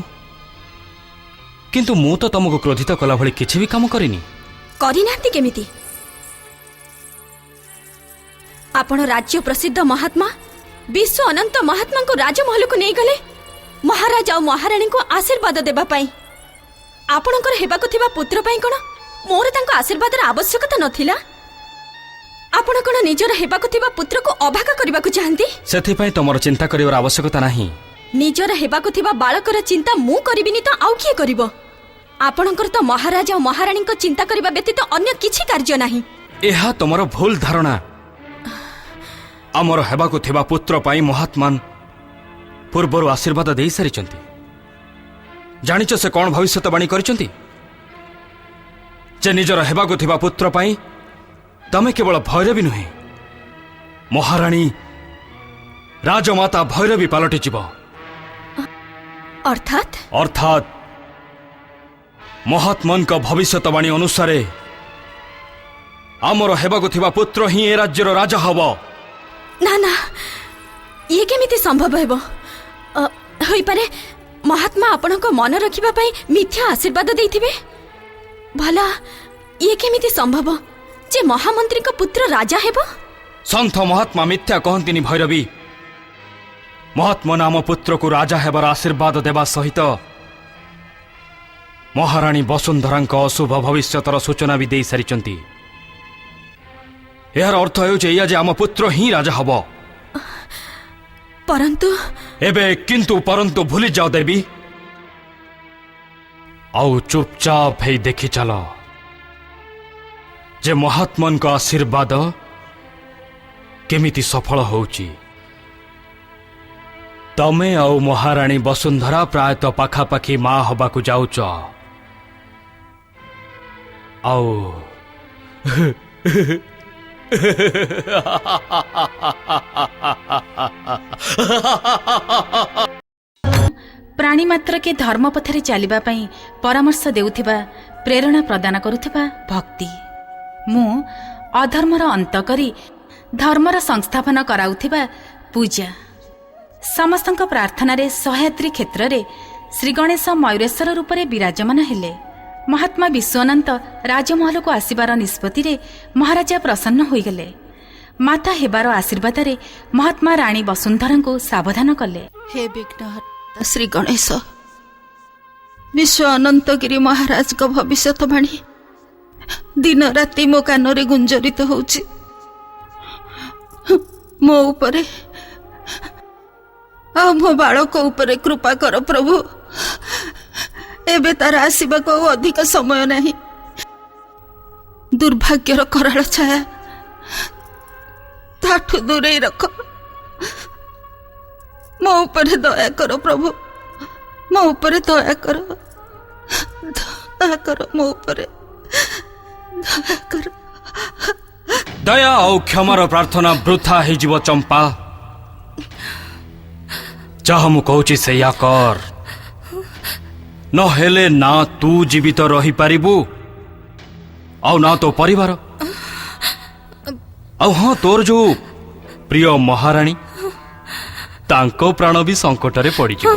କିନ୍ତୁ ମୁଁ ତ ତମକୁ କ୍ରୋଧିତ କଲା ଭଳି କିଛି ବି କାମ କରିନି। କରିନାହାନ୍ତି କେମିତି? ଆପଣ ରାଜ୍ୟ ପ୍ରସିଦ୍ଧ ମହାତ୍ମା ବିଶ୍ୱ ଅନନ୍ତ ମହାତ୍ମାଙ୍କୁ ରାଜମହଲକୁ ନେଇଗଲେ ମହାରାଜ ଆଉ ମହାରାଣୀଙ୍କୁ ଆଶୀର୍ବାଦ ଦେବା ପାଇଁ। ଆପଣଙ୍କର ହେବାକୁ ଥିବା ପୁତ୍ର ପାଇଁ କ'ଣ ମୋର ତାଙ୍କ ଆଶୀର୍ବାଦର ଆବଶ୍ୟକତା ନଥିଲା? ଆପଣ କ'ଣ ନିଜର ହେବାକୁ ଥିବା ପୁତ୍ରକୁ ଅଭାଗା କରିବାକୁ ଚାହାନ୍ତି? ସେଥିପାଇଁ ତମର ଚିନ୍ତା କରିବାର ଆବଶ୍ୟକତା ନାହିଁ। ନିଜର ହେବାକୁ ଥିବା ବାଳକର ଚିନ୍ତା ମୁଁ କରିବିନି ତ ଆଉ କିଏ କରିବ? ଆପଣଙ୍କର ତ ମହାରାଜ ଆଉ ମହାରାଣୀଙ୍କ ଚିନ୍ତା କରିବା ବ୍ୟତୀତ ଅନ୍ୟ କିଛି କାର୍ଯ୍ୟ ନାହିଁ। ଏହା ତମର ଭୁଲ ଧାରଣା। ଆମର ହେବାକୁ ଥିବା ପୁତ୍ର ପାଇଁ ମହାତ୍ମାନ ପୂର୍ବରୁ ଆଶୀର୍ବାଦ ଦେଇ ସାରିଛନ୍ତି। ଜାଣିଛ ସେ କ'ଣ ଭବିଷ୍ୟତବାଣୀ କରିଛନ୍ତି? ଯେ ନିଜର ହେବାକୁ ଥିବା ପୁତ୍ର ପାଇଁ ତମେ କେବଳ ଭୈରବୀ ନୁହେଁ, ମହାରାଣୀ ରାଜମାତା ଭୈରବୀ ପାଲଟିଯିବ। ଅର୍ଥାତ୍ ମହାତ୍ମାଙ୍କ ଭବିଷ୍ୟତବାଣୀ ଅନୁସାରେ ଆମର ହେବାକୁ ଥିବା ପୁତ୍ର ହିଁ ଏ ରାଜ୍ୟର ରାଜା ହେବ। ନା ନା, ଇଏ କେମିତି ସମ୍ଭବ ହେବ? ହୋଇପାରେ ମହାତ୍ମା ଆପଣଙ୍କ ମନ ରଖିବା ପାଇଁ ମିଥ୍ୟା ଆଶୀର୍ବାଦ ଦେଇଥିବେ। ଭଲ, ଇଏ କେମିତି ସମ୍ଭବ ଯେ ମହାମନ୍ତ୍ରୀଙ୍କ ପୁତ୍ର ରାଜା ହେବ? ସନ୍ଥ ମହାତ୍ମା ମିଥ୍ୟା କହନ୍ତିନି ଭୈରବୀ। ମହାତ୍ମା ନାମ ପୁତ୍ରକୁ ରାଜା ହେବାର ଆଶୀର୍ବାଦ ଦେବା ସହିତ ମହାରାଣୀ ବସୁନ୍ଧରାଙ୍କ ଅଶୁଭ ଭବିଷ୍ୟତର ସୂଚନା ବି ଦେଇ ସାରିଛନ୍ତି। ଏହାର ଅର୍ଥ ହେଉଛି ଏଇଆ ଯେ ଆମ ପୁତ୍ର ହିଁ ରାଜା ହେବ। ପରନ୍ତୁ ଏବେ କିନ୍ତୁ ପରନ୍ତୁ ଭୁଲି ଯାଅ ଦେବୀ, ଆଉ ଚୁପଚାପ ହେଇ ଦେଖି ଚାଲ ଯେ ମହାତ୍ମାଙ୍କ ଆଶୀର୍ବାଦ କେମିତି ସଫଳ ହେଉଛି। ତମେ ଆଉ ମହାରାଣୀ ବସୁନ୍ଧରା ପ୍ରାୟତଃ ପାଖାପାଖି ମା ହେବାକୁ ଯାଉଛ। ଆଉ प्राणी मात्र के धर्म पथरे चलिबा पई परामर्श देउथिबा प्रेरणा प्रदान करुथिबा भक्ति मु अधर्मर अंत करी धर्मर संस्थापन कराउथिबा पूजा समस्तଙ୍କ प्रार्थनारे सह्याद्री क्षेत्ररे श्री गणेश मयूरेश्वर रूपरे विराजमान हेले। महात्मा विश्वानंद राजमहल को आसिबार निष्पत्ति महाराजा प्रसन्न होइगले। माता हेबार आशीर्वाद महात्मा राणी वसुंधरा को सावधान कले। हे विघ्नहर्ता श्री गणेश, विश्व अनंतगिरी महाराज का भविष्यवाणी दिन राति मो कान गुंजरित होउछि। मो उपरे आ मो बालक उपरे कृपा कर प्रभु। एबे तार आसीबा को अधिक समय नहीं। दुर्भाग्यर कराल छाया ताठू दूरे रख। मो उपरे दया कर प्रभु, मो उपरे दया कर, दया कर, मो उपरे दया कर। दया और क्षमार प्रार्थना वृथा हो चंपा। जहा मु कहूँ से कर नहेले ना तू जीवित रही पारिबु आउ ना तो परिवार आउ हाँ तोर जो प्रिय महाराणी तांको प्राण भी संकट रे पड़ी जिवो।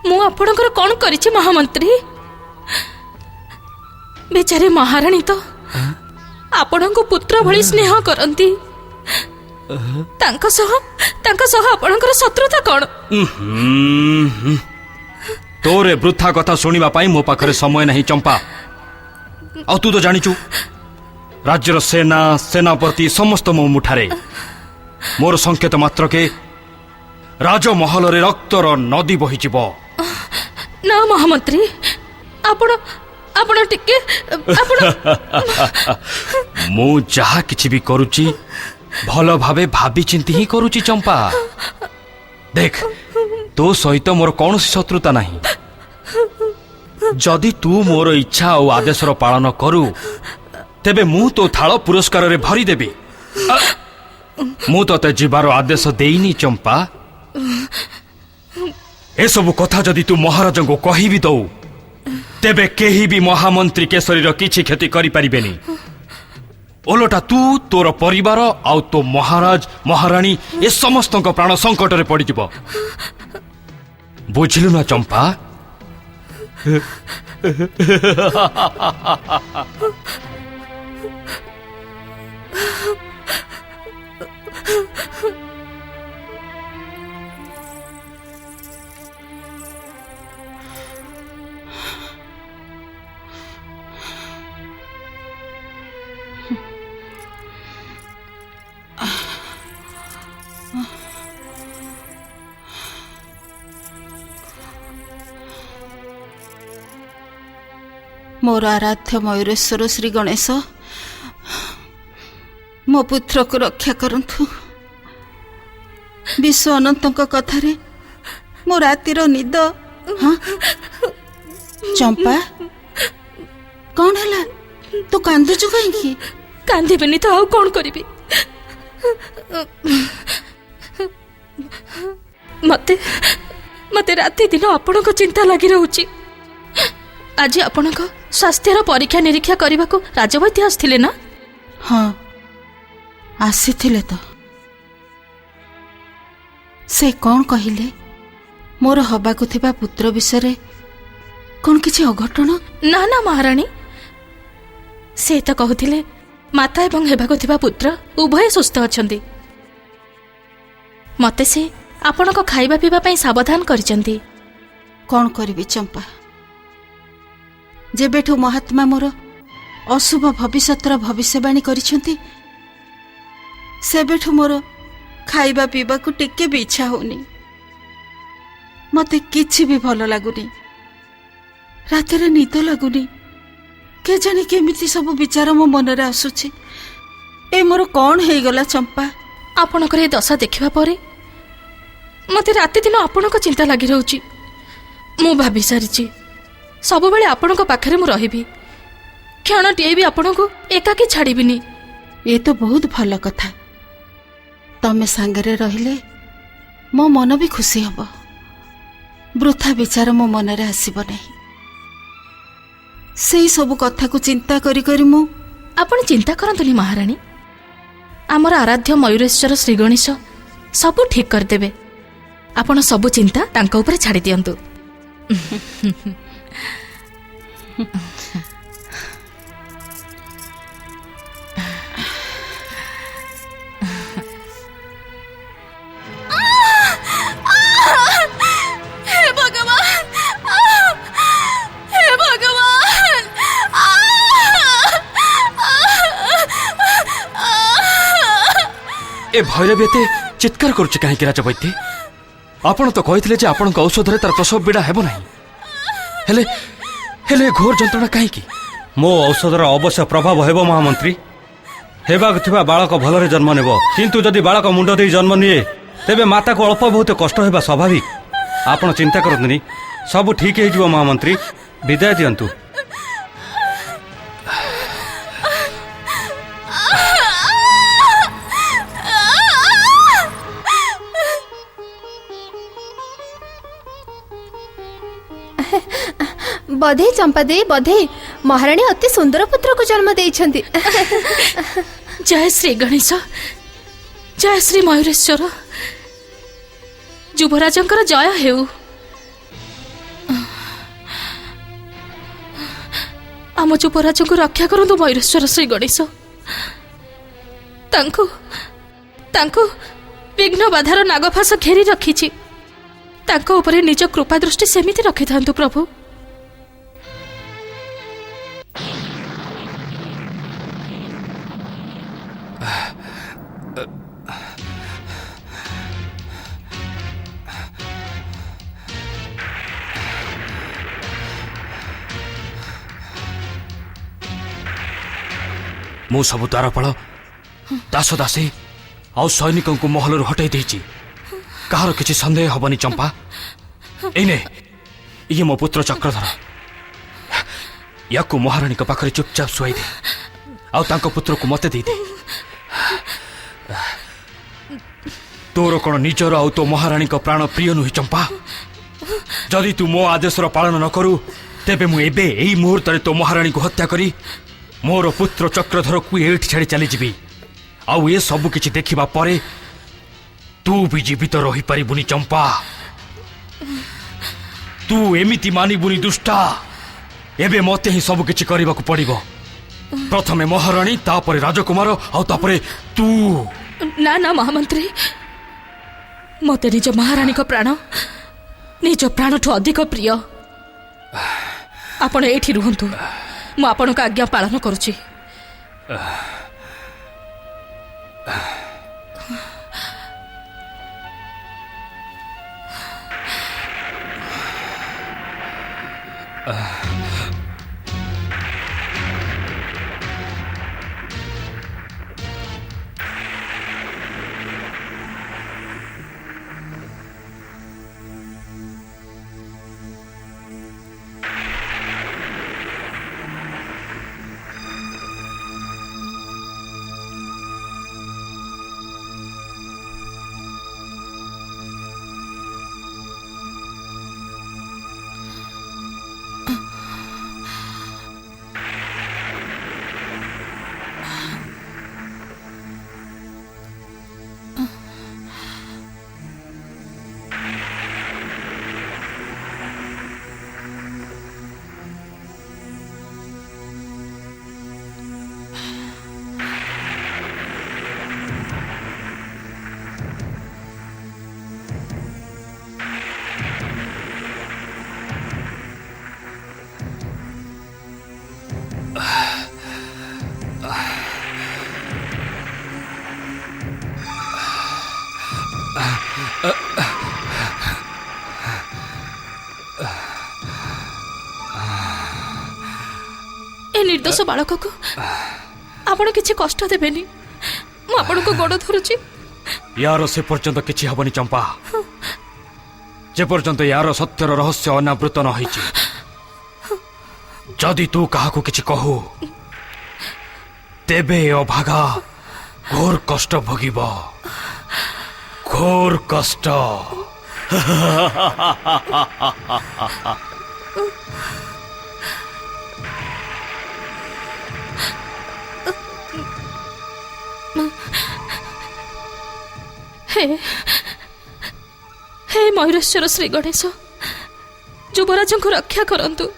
मु आपणकर कौन करिछि महामंत्री? बेचारे महाराणी तो आपणको पुत्र भली स्नेह करंती। तांको सह आपणकर शत्रुता कौन? तोरे वृथा कथा सुनिबा पाई मो पाखरे समय नहीं चंपा। आ तू तो जानिचु राज्यर सेना सेनापति समस्त मो मुठारे। मोर संकेत मात्र के राजमहल रे रक्तर नदी बही जीव। ना महामंत्री, आपण टिके मु जहा किछि भी करूची भल भावे भाभी चिंती ही करूची चंपा। देख तो सहित मोर कौन शत्रुता नहीं। जदि तू मोर इच्छा और आदेशर पालन करू तेबे मु तो थाल पुरस्कार रे भरी देबी। मु तते जीवार आदेश देइनी चंपा। ए सब कथा जदि तू महाराज को कहि भी दऊ तेबे केही भी महामंत्री केसरी रो किछि क्षति करि परिबेनी। ओलोटा तू तोर परिवार आउ तो महाराज महाराणी ए समस्त प्राण संकट रे पड़ी जिवो। बुझलु ना चंपा? मोर आराध्य मयूरेश्वर श्री गणेश मो पुत्र को रक्षा करंतु। विश्व अनंत कथारे मो रातिर निद। हाँ चंपा कौन है? तू कांदुचु कहीं? कांदिबेनी तो आउ कौन करिबी? मते राति दिन आपण को चिंता लगी रहउची। आज आपण को स्वास्थ्यर परीक्षा निरीक्षा करने को राजवैद्य आसथिले ना? हाँ आसीथिले तो। से कौन कहिले मोर हबाकु थिबा पुत्र विषय कौन किछि अघटन? ना ना महाराणी, से तो कहथिले माता एवं हेबाकु थिबा पुत्र उभय सुस्थ अछंती। मते से आपण को खाइबा पीबा पई सावधान करिसंती। कौन करिबी चंपा? जेबेठु महात्मा मोर अशुभ भविष्यतर भविष्यवाणी करिसंती सेबेठु मोर खाइबा पीबा को टिके भी इच्छा होनी। मते किछि भी भल लागुनी। रातिर निद लागुनी। के जानी केमिति सब विचार मो मन रे आसुछि। ए मोर कौन हेई गला चंपा? आपणकर दशा देखिबा परे मते राति दिन आपण को चिंता लगी रहउछि। मु भाबी सारिछि सब बेले आपण को पाखरे मु रहिबी। क्षणटिए भी आपको एकाकी छाड़बिनी। ये तो बहुत भल कथा। तमे सांगरे रहिले मो मन भी खुशी हब। वृथा विचार मो मन रे आसीबो नहीं। सेई सब कथा को चिंता करी करी मो आपण चिंता करंतुनी महारानी। आमर आराध्य मयूरेश्वर श्री गणेश सबू ठीक करदेबे। आपण सबू चिंता तांका ऊपर छाड़ी दियंतु। ए भैरवी एते चित्कार करुचे कहीं राजवैद्य? आपण तो कहते जे आपण औषध तार प्रसव पीड़ा हेब ना। हेले हेले घोर जंत्रणा कहीं? मो औषधर अवश्य प्रभाव हेब महामंत्री। हेबाक थिबा बालक भलरे जन्म नेब, किंतु जदि बालक मुंड दे जन्म निए तेबे माता को अल्प बहुत कष्ट हेबा स्वाभाविक। आपण चिंता करतुनी, सब ठीक हो महामंत्री। विदाय दियंतु। बधे चंपा दे बधे। महाराणी अति सुंदर पुत्र को जन्म देइछंती। जय श्री गणेश, जय श्री मयूरेश्वर। युवराजंकर जय हेउ। आम युवराज को रक्षा करंतु मयूरेश्वर श्री गणेश। तांको तांको विघ्न बाधार नागफास घेरी रखिछि। तांको ऊपर निज कृपा दृष्टि सेमिति रखि थांतु प्रभु। मु सब द्वारपाल दास दासी आउ सैनिकों को महल हटाई देछि। कहार किछि संदेह हबनी चंपा। एने ये मो पुत्र चक्रधर। याकू महाराणी को पाखरे चुपचाप शुआई दे। आउ तांको पुत्र को मते दे दे। तोर कोन निजर आउ तो महाराणी को प्राण प्रिय नुहि चंपा। जदि तू मो आदेशर पालन न करू तेबे मु एबे एई मुहूर्त रे तो महाराणी को हत्या करी मोर पुत्र चक्रधर को एठी छाड़ी चली जीवी। आउ ए सब किछि देखिबा परे तू भी जीवित रही पारिबुनी चंपा। तू एमिति मानिबुनी दुष्टा। एबे मते ही सब किछि करबा को पड़िबो। प्रथमे महाराणी तापरे राजकुमार आउ तापरे तू। ना ना महामंत्री, मते निज महाराणी को प्राण निज प्राण ठू अधिक प्रिय। आपण एठी रुहंतु, मु आपण का आज्ञा पालन करूची। ए निर्दोष बालक को आपण किछि कष्ट देबेनी। मु आपण को गोड़ धरुची। यार से पर्यंत किछि हबनी चंपा, जे पर्यंत यार सत्यर रहस्य अनावृत न होइछि। जदि तू काहाकू किछि कहू तेबे अभागा घोर कष्ट भोगिब, घोर कष्ट। हे हे मयूरेश्वर श्री गणेश, युवराज को रक्षा करंतु।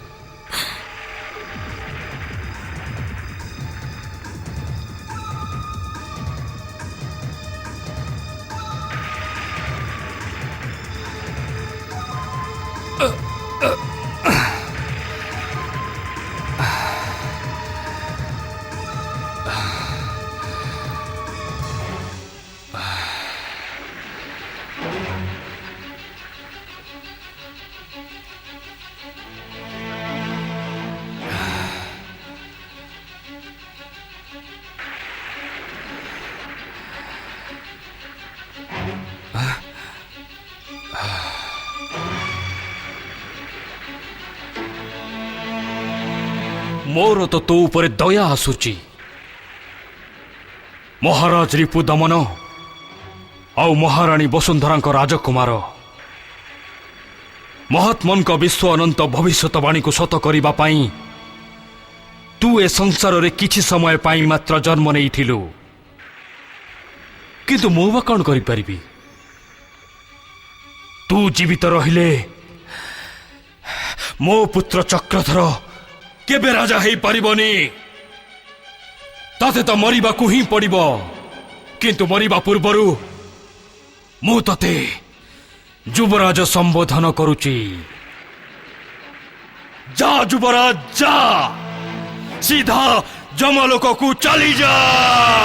मोर तो तो ऊपर दया आसुची। महाराज रिपु दमन आउ महाराणी वसुंधरा राजकुमार महात्मन विश्व अनंत भविष्यवाणी को सत करिबा पाई तू ए संसार रे किछि समय पाई मात्र जन्म नेइथिलु, किंतु मु बा कौन करि परिबी? तू जीवित रहिले मो पुत्र चक्रधर केबे राजा हेई परिबनी। तते तो मरिबा को ही पड़िबो, किंतु मरिबा पूर्वरु मु तते युवराज संबोधन करुची। जा युवराज जा, सीधा जमलोक को चली जा,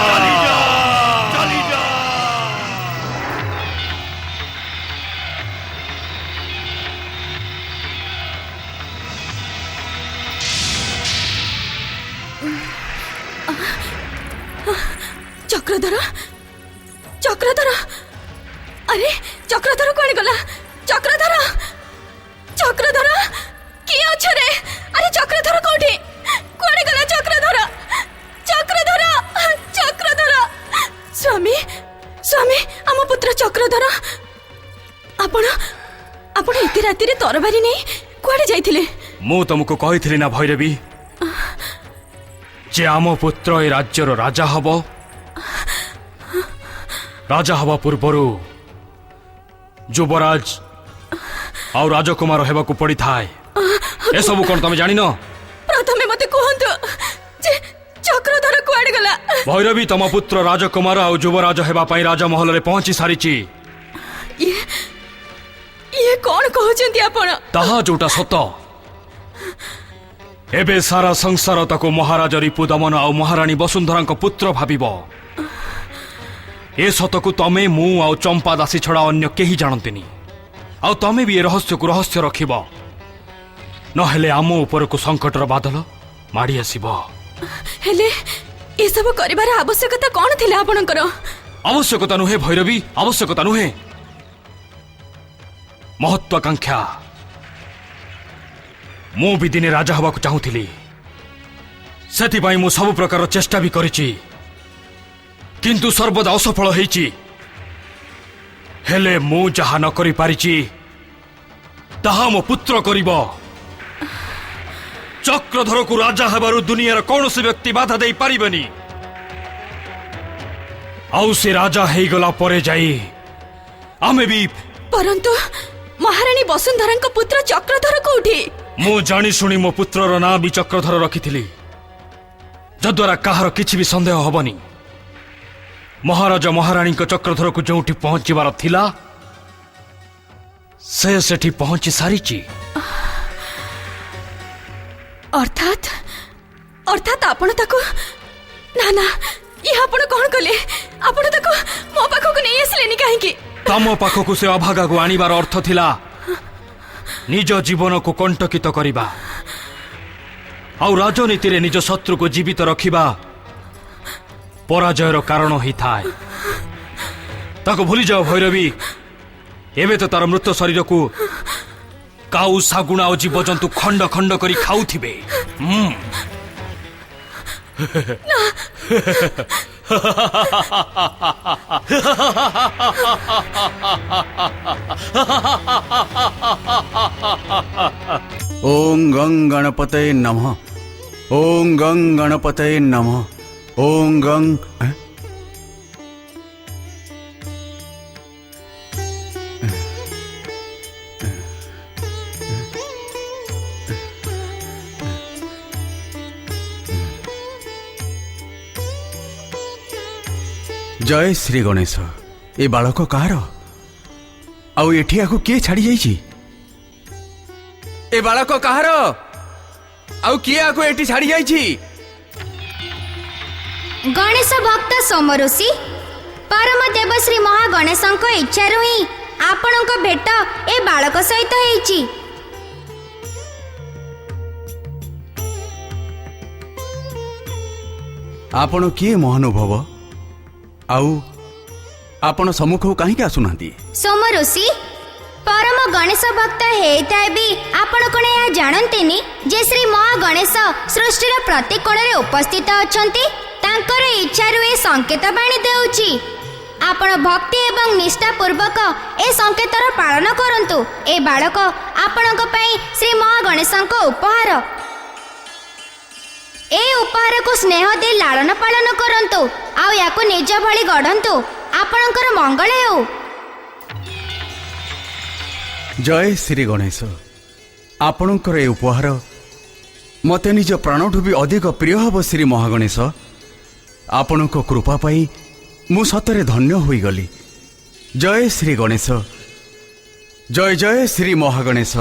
चली जा, चली जा। चक्रधर, चक्रधर, अरे चक्रधर कौन गला? चक्रधर, चक्रधर किए अच्छे रे? अरे चक्रधर कौटी कौन गला? चक्रधर, चक्रधर, चक्रधर, स्वामी, स्वामी, आम पुत्र चक्रधर, आपण आपण इति राति रे तरबारी नहीं कुआडे जाइथिले? मु तुमको कहिथिली ना भैरवी जे आम पुत्र ए राज्यर राजा हबो। राजा हवा पूर्वरु युवराज और राजकुमार हेबाकू पड़ी थाए। ए सब कोन तमे जानि न? प्रथमे मते कहंतु जे चक्रधर कुआडे गला? भैरवी तम पुत्र राजकुमार और युवराज हेबा पई राजमहल रे पहुंची सारिची। ये कौन कहउचंती आपण? ताहा जोटा सत। एबे सारा संसार ताको महाराज रिपु दमन और महाराणी वसुंधरा पुत्र भाबिबो। ए सतकू तमे मु आ चंपा दासी छड़ा अन्य केही जानंतिनी। आ तमे भी ए रहस्य को रहस्य रखिब, नहेले आम ऊपर को संकटर बादल माड़ी आसीब। हेले ए सब करिबार आवश्यकता कोन थिला आपनकर? आवश्यकता नुहे भैरवी, आवश्यकता नुहे, महत्वाकांक्षा। मु भी दिने राजा हवाकू चाहूथिली, सेथिपाई मु सब प्रकार चेष्टा भी करिछि, किंतु सर्वदा असफल हेछि। हेले मु जहा न करि पारिछि ताहा मो पुत्र करिब। चक्रधर को राजा हेबारु दुनियार कौनसी व्यक्ति बाधा दे पारिबनी। आउ से राजा हेई गला परे जाई आमे भी। परंतु महारानी वसुंधरा पुत्र चक्रधर कोठी? मु जानी शुणी मो पुत्रर ना भी चक्रधर रखिथिली, जद्वारा काहार किछि भी संदेह हबनी। महाराजा महाराणी चक्रधर को जोठी पहुंचीबार थिला से सेठी पहुंची सारिची। अर्थात अर्थात आपण ताको ना ना ये आपण कोन कले? आपण ताको मो पाखो नै आसलेनी काहेकि? तम पाखकु से अभागा को आनिबार अर्थ थिला निज जीवन को कंटकित करिबा आ राजनीति रे निज शत्रु को जीवित रखिबा पराजयर कारण ही थाए। ताको भूली जाओ भैरवी, एबे तो तार मृत शरीर को काउ सागुणा और जीवजंतु खंड खंड करी खाउथिबे। ओं गं गणपतये नमः। ओं गं गणपतये नमः। ओं गं जय श्री गणेश। ए बालक कहार आउ एठी आकु किए छाड़ी जाइछि? ए बालक कहार आउ किए आकु एठी छाड़ी जाइछि? गणेश भक्त सोमऋषि परम देव श्री महागणेशଙ୍କ इच्छाରୁ ହିଁ ଆପଣଙ୍କ ଭେଟ ଏ ବାଳକ ସହିତ ହେଇଛି। आपण किए महानुभव आउ आपण सम्मुख कहीं आसुनांती? सोमऋषि परम गणेश भक्त हेइताए भी आपण कोन या जानंतेनी जे श्री महागणेश सृष्टिर प्रति कोणरे उपस्थित अछंती। तांकर इच्छारु ए संकेत बाणी देउची। आपण भक्ति एवं निष्ठा पूर्वक ए संकेतर पालन करंतु। ए बालक आपणक पई श्री महागणेशଙ୍କ उपहार। ए उपहार को स्नेह दे लालन पालन करंतु आउ याको निज भली गढ़ंतु। आपणकर मंगल हेउ। जय श्री गणेश। आपणकर ए उपहार मते निज प्राणठू भी अधिक प्रिय हब। श्री महागणेश आपणक कृपा पाई मु सतरे धन्य होई गली। जय श्री गणेश। जय जय श्री महागणेश।